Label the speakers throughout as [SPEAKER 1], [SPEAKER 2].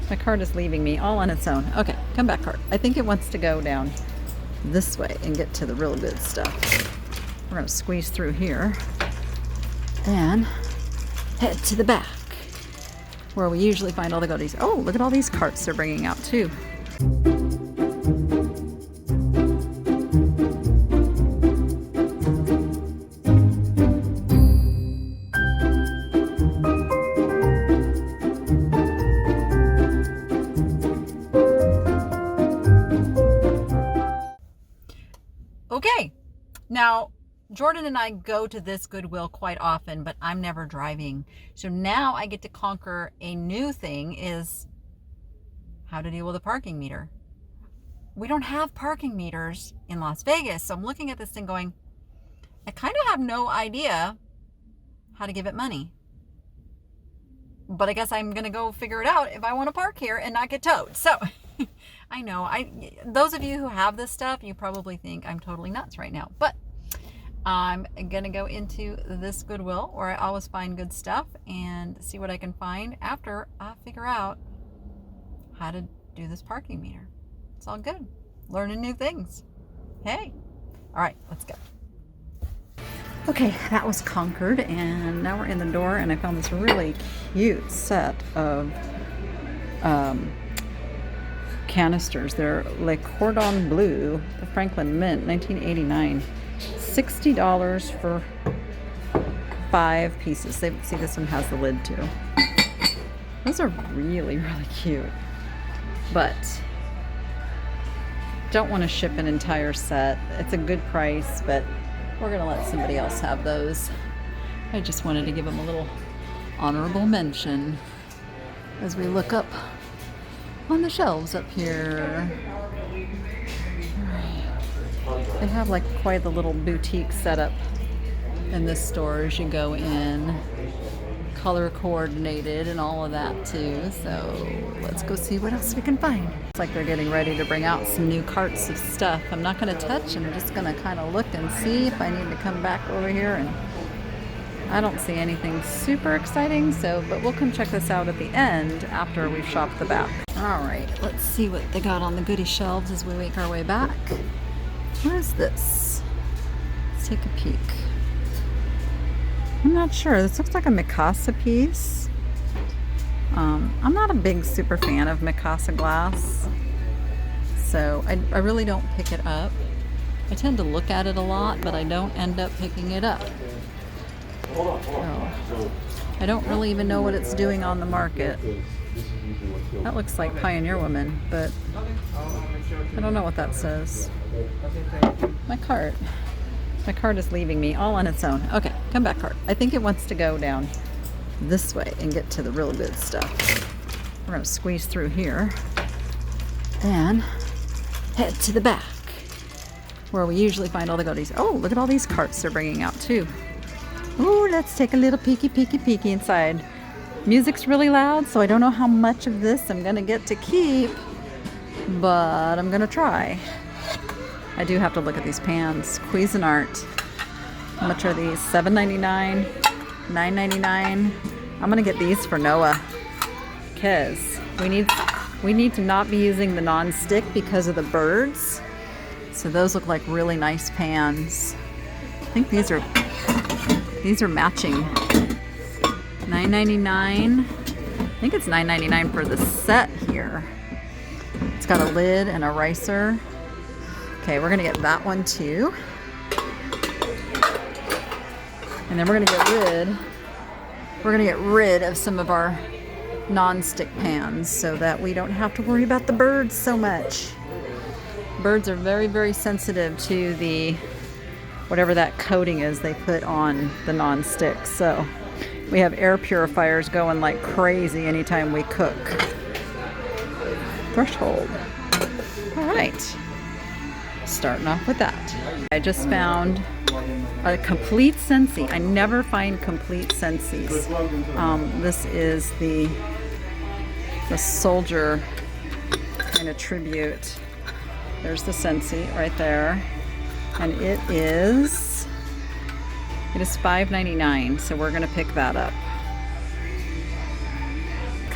[SPEAKER 1] My cart is leaving me all on its own. Okay, come back, cart. I think it wants to go down this way and get to the real good stuff. We're gonna squeeze through here and head to the back where we usually find all the goodies. Oh, look at all these carts they're bringing out too. Okay, now Jordan and I go to this Goodwill quite often, but I'm never driving. So now I get to conquer a new thing, is how to deal with a parking meter. We don't have parking meters in Las Vegas, so I'm looking at this thing going, I kind of have no idea how to give it money. But I guess I'm going to go figure it out if I want to park here and not get towed. So I know, those of you who have this stuff, you probably think I'm totally nuts right now. But I'm going to go into this Goodwill where I always find good stuff and see what I can find after I figure out how to do this parking meter. It's all good. Learning new things. Hey. All right, let's go. Okay, that was conquered, and now we're in the door, and I found this really cute set of canisters. They're Le Cordon Bleu, the Franklin Mint, 1989. $60 for 5 pieces. See, this one has the lid too. Those are really, really cute. But don't want to ship an entire set. It's a good price, but we're going to let somebody else have those. I just wanted to give them a little honorable mention as we look up on the shelves up here. They have like quite the little boutique setup in this store as you go in. Color coordinated and all of that too. So let's go see what else we can find. It's like they're getting ready to bring out some new carts of stuff. I'm not going to touch. I'm just going to kind of look and see if I need to come back over here. And I don't see anything super exciting, but we'll come check this out at the end after we've shopped the back. All right, let's see what they got on the goodie shelves as we make our way back. What is this? Let's take a peek. I'm not sure. This looks like a Mikasa piece. I'm not a big super fan of Mikasa glass, so I really don't pick it up. I tend to look at it a lot, but I don't end up picking it up. So, I don't really even know what it's doing on the market. That looks like Pioneer Woman, but I don't know what that says. My cart is leaving me all on its own. Okay, come back, cart. I think it wants to go down this way and get to the real good stuff. We're going to squeeze through here and head to the back where we usually find all the goodies. Oh, look at all these carts they're bringing out too. Ooh, let's take a little peeky inside. Music's really loud, so I don't know how much of this I'm going to get to keep, but I'm going to try. I do have to look at these pans. Cuisinart. How much are these? $7.99, $9.99. I'm gonna get these for Noah because we need to not be using the non-stick because of the birds. So those look like really nice pans. I think these are matching. $9.99. I think it's $9.99 for the set here. It's got a lid and a ricer. Okay, we're gonna get that one too. And then we're gonna get rid of some of our non-stick pans so that we don't have to worry about the birds so much. Birds are very, very sensitive to the whatever that coating is they put on the non-stick. So we have air purifiers going like crazy anytime we cook. Threshold. All right. Starting off with that. I just found a complete Scentsy. I never find complete Scentsy's. This is the soldier kind of tribute. There's the Scentsy right there. And it is $5.99, so we're gonna pick that up.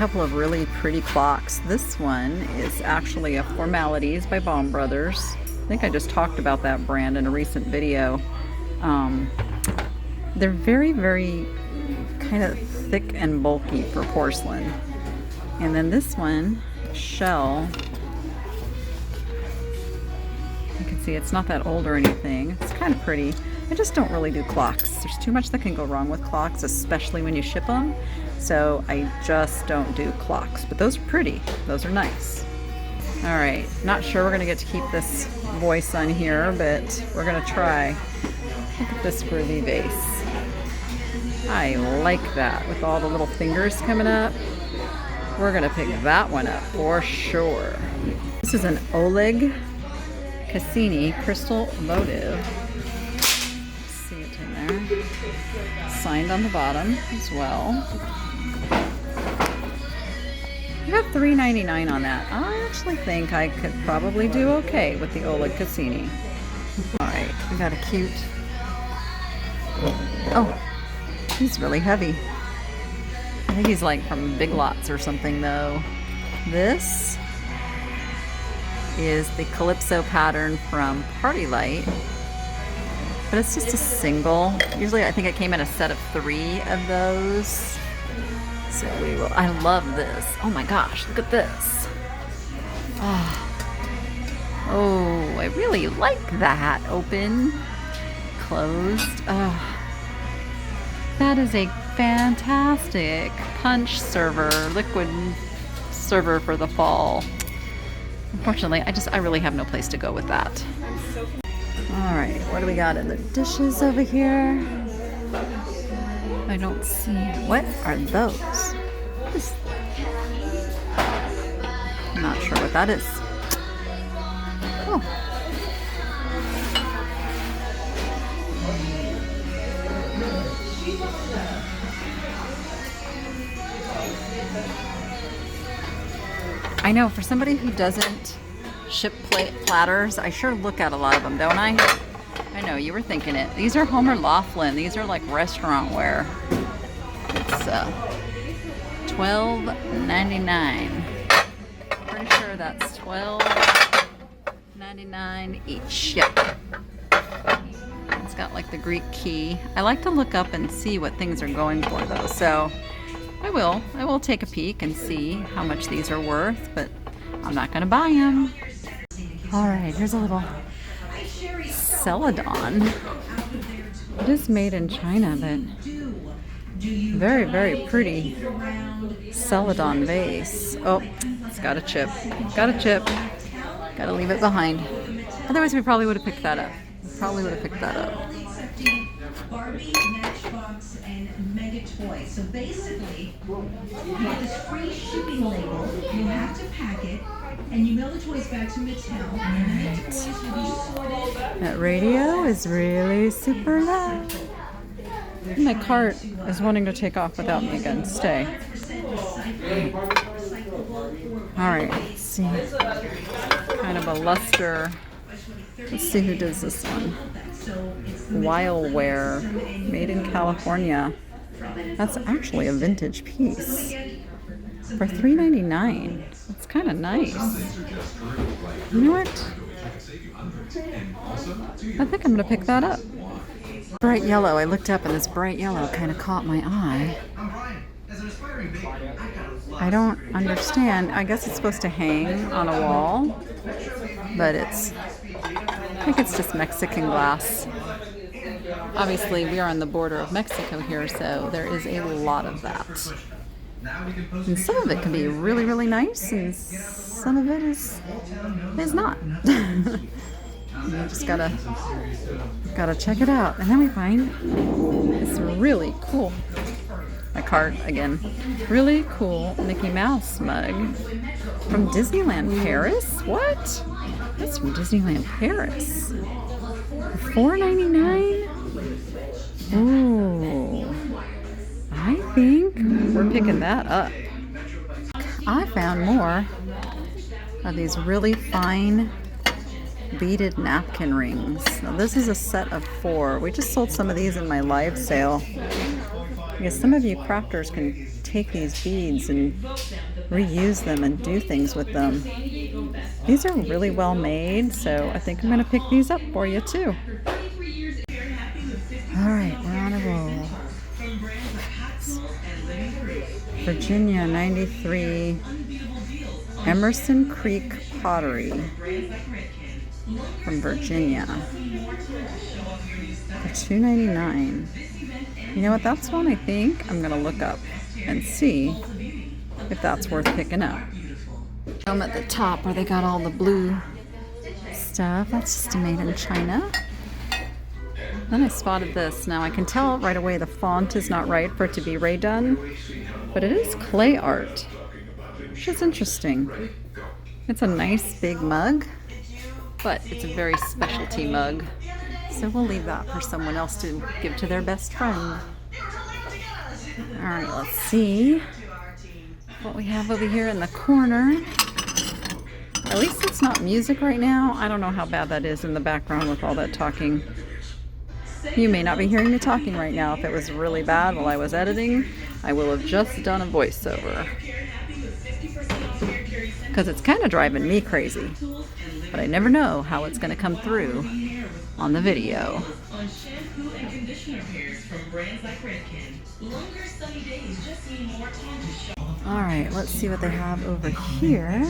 [SPEAKER 1] couple of really pretty clocks. This one is actually a Formalities by Baum Brothers. I think I just talked about that brand in a recent video. They're very, very kind of thick and bulky for porcelain. And then this one, Shell, you can see it's not that old or anything. It's kind of pretty. I just don't really do clocks. There's too much that can go wrong with clocks, especially when you ship them. So I just don't do clocks. But those are pretty. Those are nice. All right, not sure we're gonna get to keep this voice on here, but we're gonna try. Look at this groovy vase. I like that with all the little fingers coming up. We're gonna pick that one up for sure. This is an Oleg Cassini crystal votive. See it in there. Signed on the bottom as well. I got $3.99 on that. I actually think I could probably do okay with the Oleg Cassini. All right, we got a cute. Oh, he's really heavy. I think he's like from Big Lots or something though. This is the Calypso pattern from Party Light, but it's just a single. Usually I think it came in a set of 3 of those. So we will, I love this. Oh my gosh, look at this. Oh, I really like that. Open, closed. Oh, that is a fantastic punch server, liquid server for the fall. Unfortunately, I really have no place to go with that. All right, what do we got in the dishes over here? I don't see. What are those? What is... I'm not sure what that is. Oh. I know, for somebody who doesn't ship platters, I sure look at a lot of them, don't I? I know, you were thinking it. These are Homer Laughlin. These are like restaurant wear. It's $12.99. Pretty sure that's $12.99 each. Yep. It's got like the Greek key. I like to look up and see what things are going for though. So I will take a peek and see how much these are worth, but I'm not gonna buy them. All right, here's a little Celadon. It is made in China, but very, very pretty Celadon vase. Oh, it's got a chip. Got a chip. Gotta leave it behind. Otherwise, we probably would have picked that up.
[SPEAKER 2] Barbie, Matchbox, and Mega Toys. So basically, you get this free shipping label. You have to pack it, and you mail the toys back to Mattel. And then the toys will be sorted.
[SPEAKER 1] That radio is really super loud. My cart is wanting to take off without me again. Stay. All right, let's see. Kind of a luster. Let's see who does this one. Wildware, made in California. That's actually a vintage piece for $3.99. It's kind of nice. You know what? I think I'm gonna pick that up. Bright yellow. I looked up and this bright yellow kind of caught my eye. I don't understand. I guess it's supposed to hang on a wall, but I think it's just Mexican glass. Obviously, we are on the border of Mexico here, so there is a lot of that. And some of it can be really, really nice, and some of it is not. You just gotta check it out. And then we find this really cool, my cart again, really cool Mickey Mouse mug from Disneyland Paris. What? That's from Disneyland Paris. $4.99? Ooh, I think we're picking that up. I found more of these really fine beaded napkin rings. Now this is a set of 4. We just sold some of these in my live sale. I guess some of you crafters can take these beads and reuse them and do things with them. These are really well made, so I think I'm going to pick these up for you too. Alright, we're on a roll. Virginia 93 Emerson Creek Pottery from Virginia for $2.99. You know what, that's one I think I'm going to look up and see if that's worth picking up. I'm at the top where they got all the blue stuff. That's just made in China. Then I spotted this. Now I can tell right away the font is not right for it to be redone, but it is clay art, which is interesting. It's a nice big mug, but it's a very specialty mug. So we'll leave that for someone else to give to their best friend. Alright, let's see what we have over here in the corner. At least it's not music right now. I don't know how bad that is in the background with all that talking. You may not be hearing me talking right now. If it was really bad while I was editing, I will have just done a voiceover. Because it's kind of driving me crazy. But I never know how it's going to come through on the video. Alright, let's see what they have over here.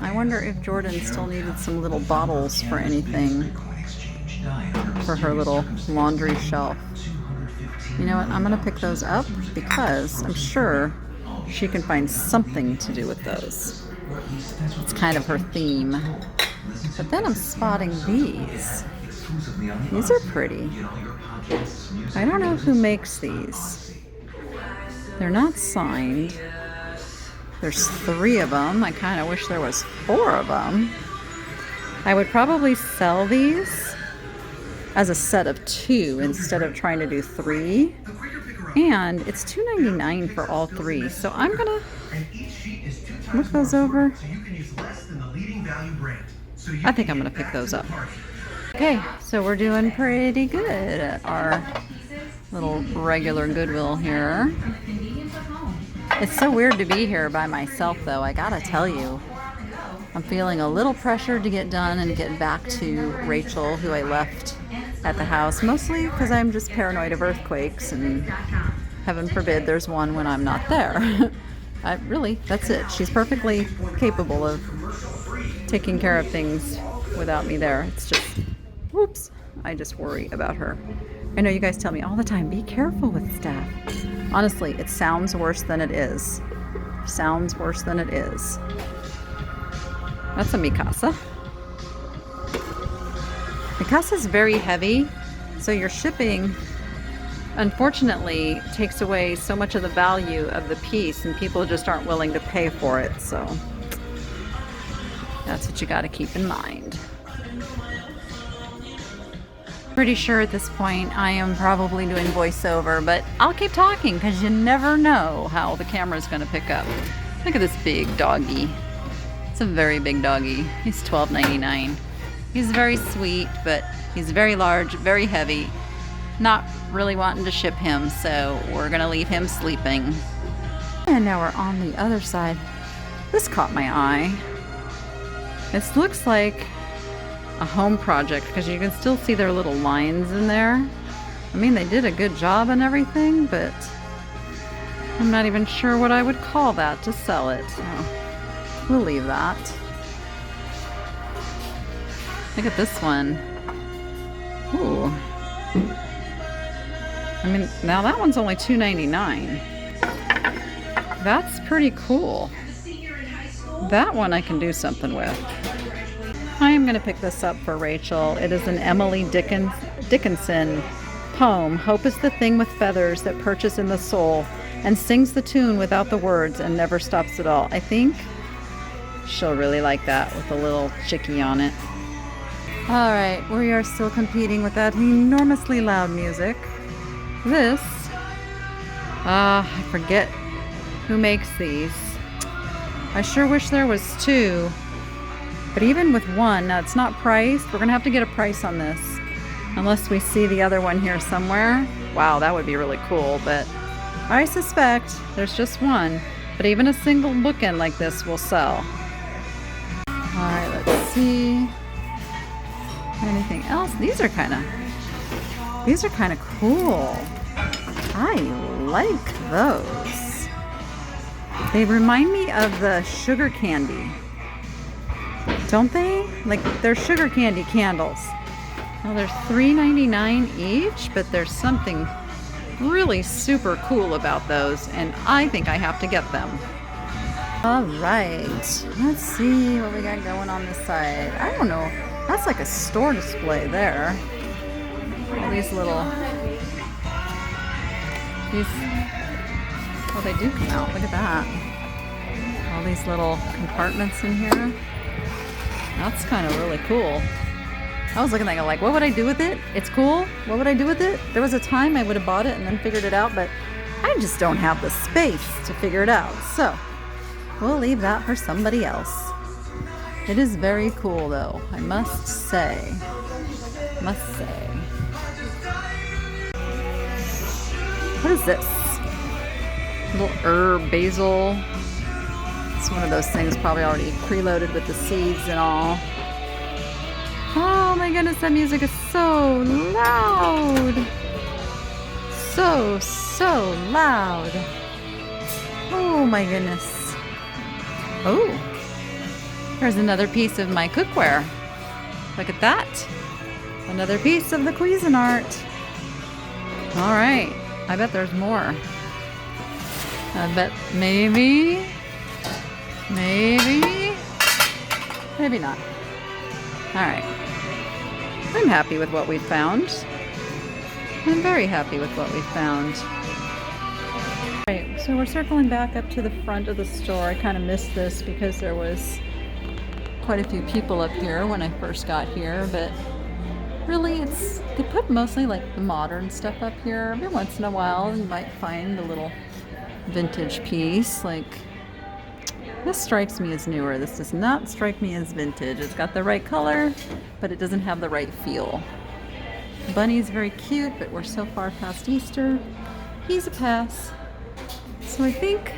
[SPEAKER 1] I wonder if Jordan still needed some little bottles for anything. For her little laundry shelf. You know what, I'm going to pick those up because I'm sure she can find something to do with those. It's kind of her theme. But then I'm spotting these. These are pretty. I don't know who makes these. They're not signed. There's 3 of them. I kind of wish there was 4 of them. I would probably sell these as a set of 2 instead of trying to do 3. And it's $2.99 for all 3. So I'm gonna look those over. I think I'm gonna pick those up. Okay, so we're doing pretty good at our little regular Goodwill here. It's so weird to be here by myself though, I gotta tell you. I'm feeling a little pressure to get done and get back to Rachel, who I left at the house, mostly because I'm just paranoid of earthquakes and heaven forbid there's one when I'm not there. That's it. She's perfectly capable of taking care of things without me there. It's just, whoops, I just worry about her. I know you guys tell me all the time, be careful with stuff. Honestly, it sounds worse than it is. Sounds worse than it is. That's a Mikasa. Mikasa is very heavy, so your shipping, unfortunately, takes away so much of the value of the piece, and people just aren't willing to pay for it, so that's what you got to keep in mind. Pretty sure at this point I am probably doing voiceover, but I'll keep talking because you never know how the camera's going to pick up. Look at this big doggy. It's a very big doggy. He's $12.99. He's very sweet, but he's very large, very heavy. Not really wanting to ship him, so we're gonna leave him sleeping. And now we're on the other side. This caught my eye. This looks like a home project because you can still see their little lines in there. I mean, they did a good job and everything, but I'm not even sure what I would call that to sell it. So we'll leave that. Look at this one. Ooh. I mean, now that one's only $2.99. That's pretty cool. That one I can do something with. I am going to pick this up for Rachel. It is an Emily Dickinson poem. Hope is the thing with feathers that perches in the soul and sings the tune without the words and never stops at all. I think she'll really like that with a little chickie on it. Alright, we are still competing with that enormously loud music. This, I forget who makes these. I sure wish there was 2. But even with 1, now it's not priced. We're going to have to get a price on this. Unless we see the other one here somewhere. Wow, that would be really cool, but I suspect there's just one, but even a single bookend like this will sell. All right, let's see. Anything else? These are kind of cool. I like those. They remind me of the sugar candy. Don't they? Like they're sugar candy candles. Well, they're $3.99 each, but there's something really super cool about those, and I think I have to get them. All right, let's see what we got going on this side. I don't know. That's like a store display there. All these little, oh, they do come out. Look at that. All these little compartments in here. That's kind of really cool. I was looking at it like, what would I do with it? It's cool. What would I do with it? There was a time I would have bought it and then figured it out, but I just don't have the space to figure it out. So we'll leave that for somebody else. It is very cool though, I must say. What is this? Little herb, basil. It's one of those things probably already preloaded with the seeds and all. Oh my goodness, that music is so loud. So loud. Oh my goodness. Oh, there's another piece of my cookware. Look at that. Another piece of the Cuisinart. All right, I bet there's more. I bet maybe not. All right. I'm happy with what we found. I'm very happy with what we found. All right, so we're circling back up to the front of the store. I kind of missed this because there was quite a few people up here when I first got here, but really they put mostly like the modern stuff up here. Every once in a while you might find a little vintage piece. Like this strikes me as newer. This does not strike me as vintage. It's got the right color, but it doesn't have the right feel. Bunny's very cute, but we're so far past Easter. He's a pass. So I think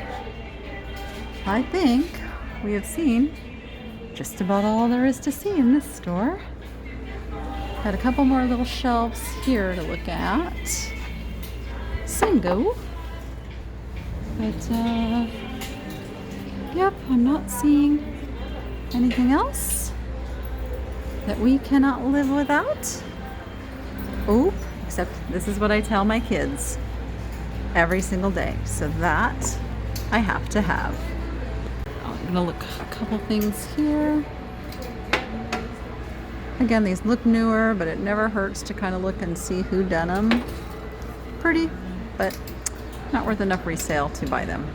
[SPEAKER 1] we have seen just about all there is to see in this store. Got a couple more little shelves here to look at. Single. But yep, I'm not seeing anything else that we cannot live without. Oop, except this is what I tell my kids every single day. So that I have to have. I'm gonna look a couple things here. Again, these look newer, but it never hurts to kind of look and see who done them. Pretty, but not worth enough resale to buy them.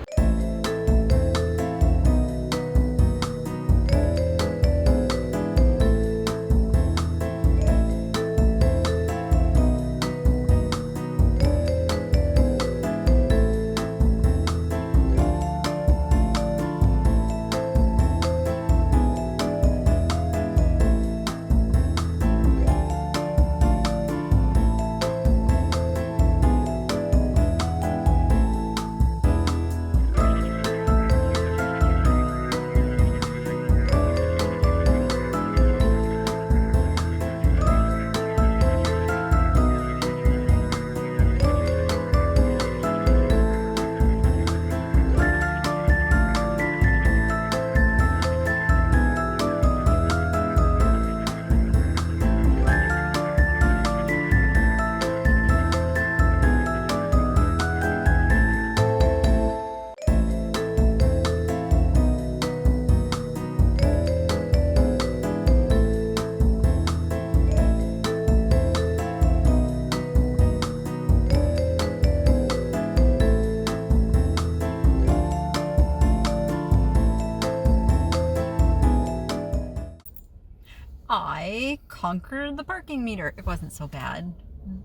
[SPEAKER 1] I conquered the parking meter. It wasn't so bad.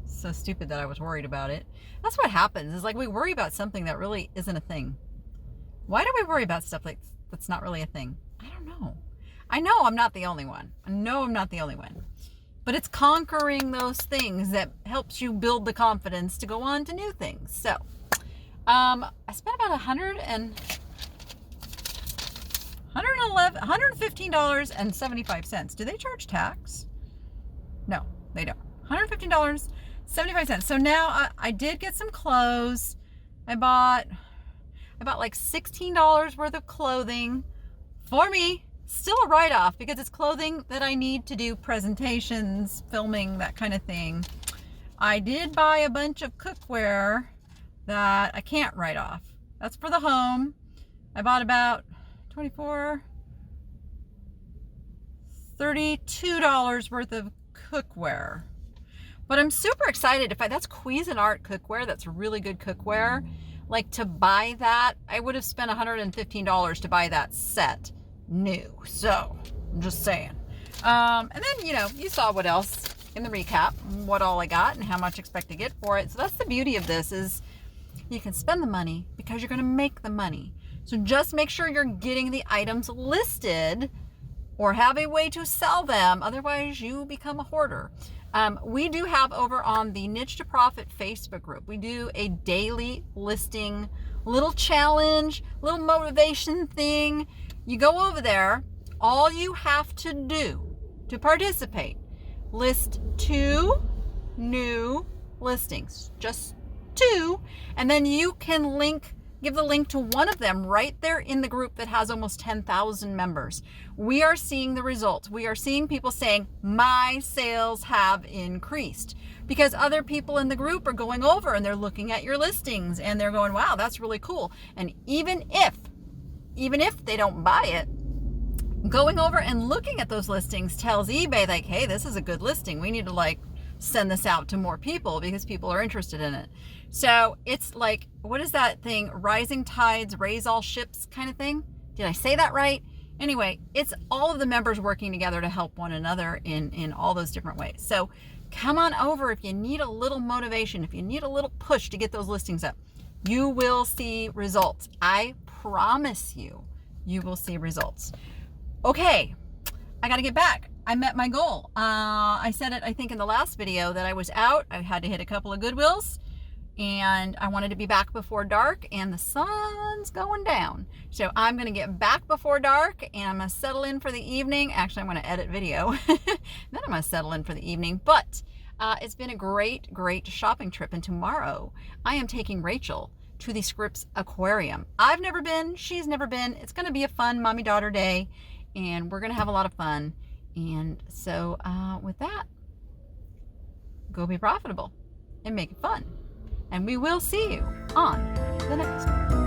[SPEAKER 1] So stupid that I was worried about it. That's what happens. Is like we worry about something that really isn't a thing. Why do we worry about stuff like that's not really a thing? I don't know. I know I'm not the only one. I know I'm not the only one. But it's conquering those things that helps you build the confidence to go on to new things. So I spent about $115.75. Do they charge tax? No, they don't. $115.75. So now I did get some clothes. I bought like $16 worth of clothing for me. Still a write-off because it's clothing that I need to do presentations, filming, that kind of thing. I did buy a bunch of cookware that I can't write off. That's for the home. I bought about $32 worth of cookware. But I'm super excited. That's Cuisinart cookware. That's really good cookware. Like, to buy that, I would have spent $115 to buy that set new. So I'm just saying. And then, you saw what else in the recap, what all I got and how much I expect to get for it. So that's the beauty of this, is you can spend the money because you're going to make the money. So just make sure you're getting the items listed or have a way to sell them. Otherwise, you become a hoarder. We do have over on the Niche to Profit Facebook group, we do a daily listing, little challenge, little motivation thing. You go over there, all you have to do to participate, list 2 new listings, just 2, and then you can give the link to one of them right there in the group that has almost 10,000 members. We are seeing the results. We are seeing people saying, my sales have increased, because other people in the group are going over and they're looking at your listings and they're going, wow, that's really cool. And even if they don't buy it, going over and looking at those listings tells eBay, like, hey, this is a good listing. We need to send this out to more people because people are interested in it. So it's like, what is that thing? Rising tides raise all ships kind of thing. Did I say that right? Anyway, it's all of the members working together to help one another in all those different ways. So come on over if you need a little motivation, if you need a little push to get those listings up. You will see results. I promise you will see results. Okay, I got to get back. I met my goal. I said it, I think, in the last video that I was out. I had to hit a couple of Goodwills, and I wanted to be back before dark, and the sun's going down. So I'm going to get back before dark, and I'm going to settle in for the evening. Actually, I'm going to edit video. Then I'm going to settle in for the evening. But it's been a great, great shopping trip, and tomorrow I am taking Rachel to the Scripps Aquarium. I've never been. She's never been. It's going to be a fun mommy-daughter day, and we're going to have a lot of fun. And so with that, go be profitable and make it fun. And we will see you on the next one.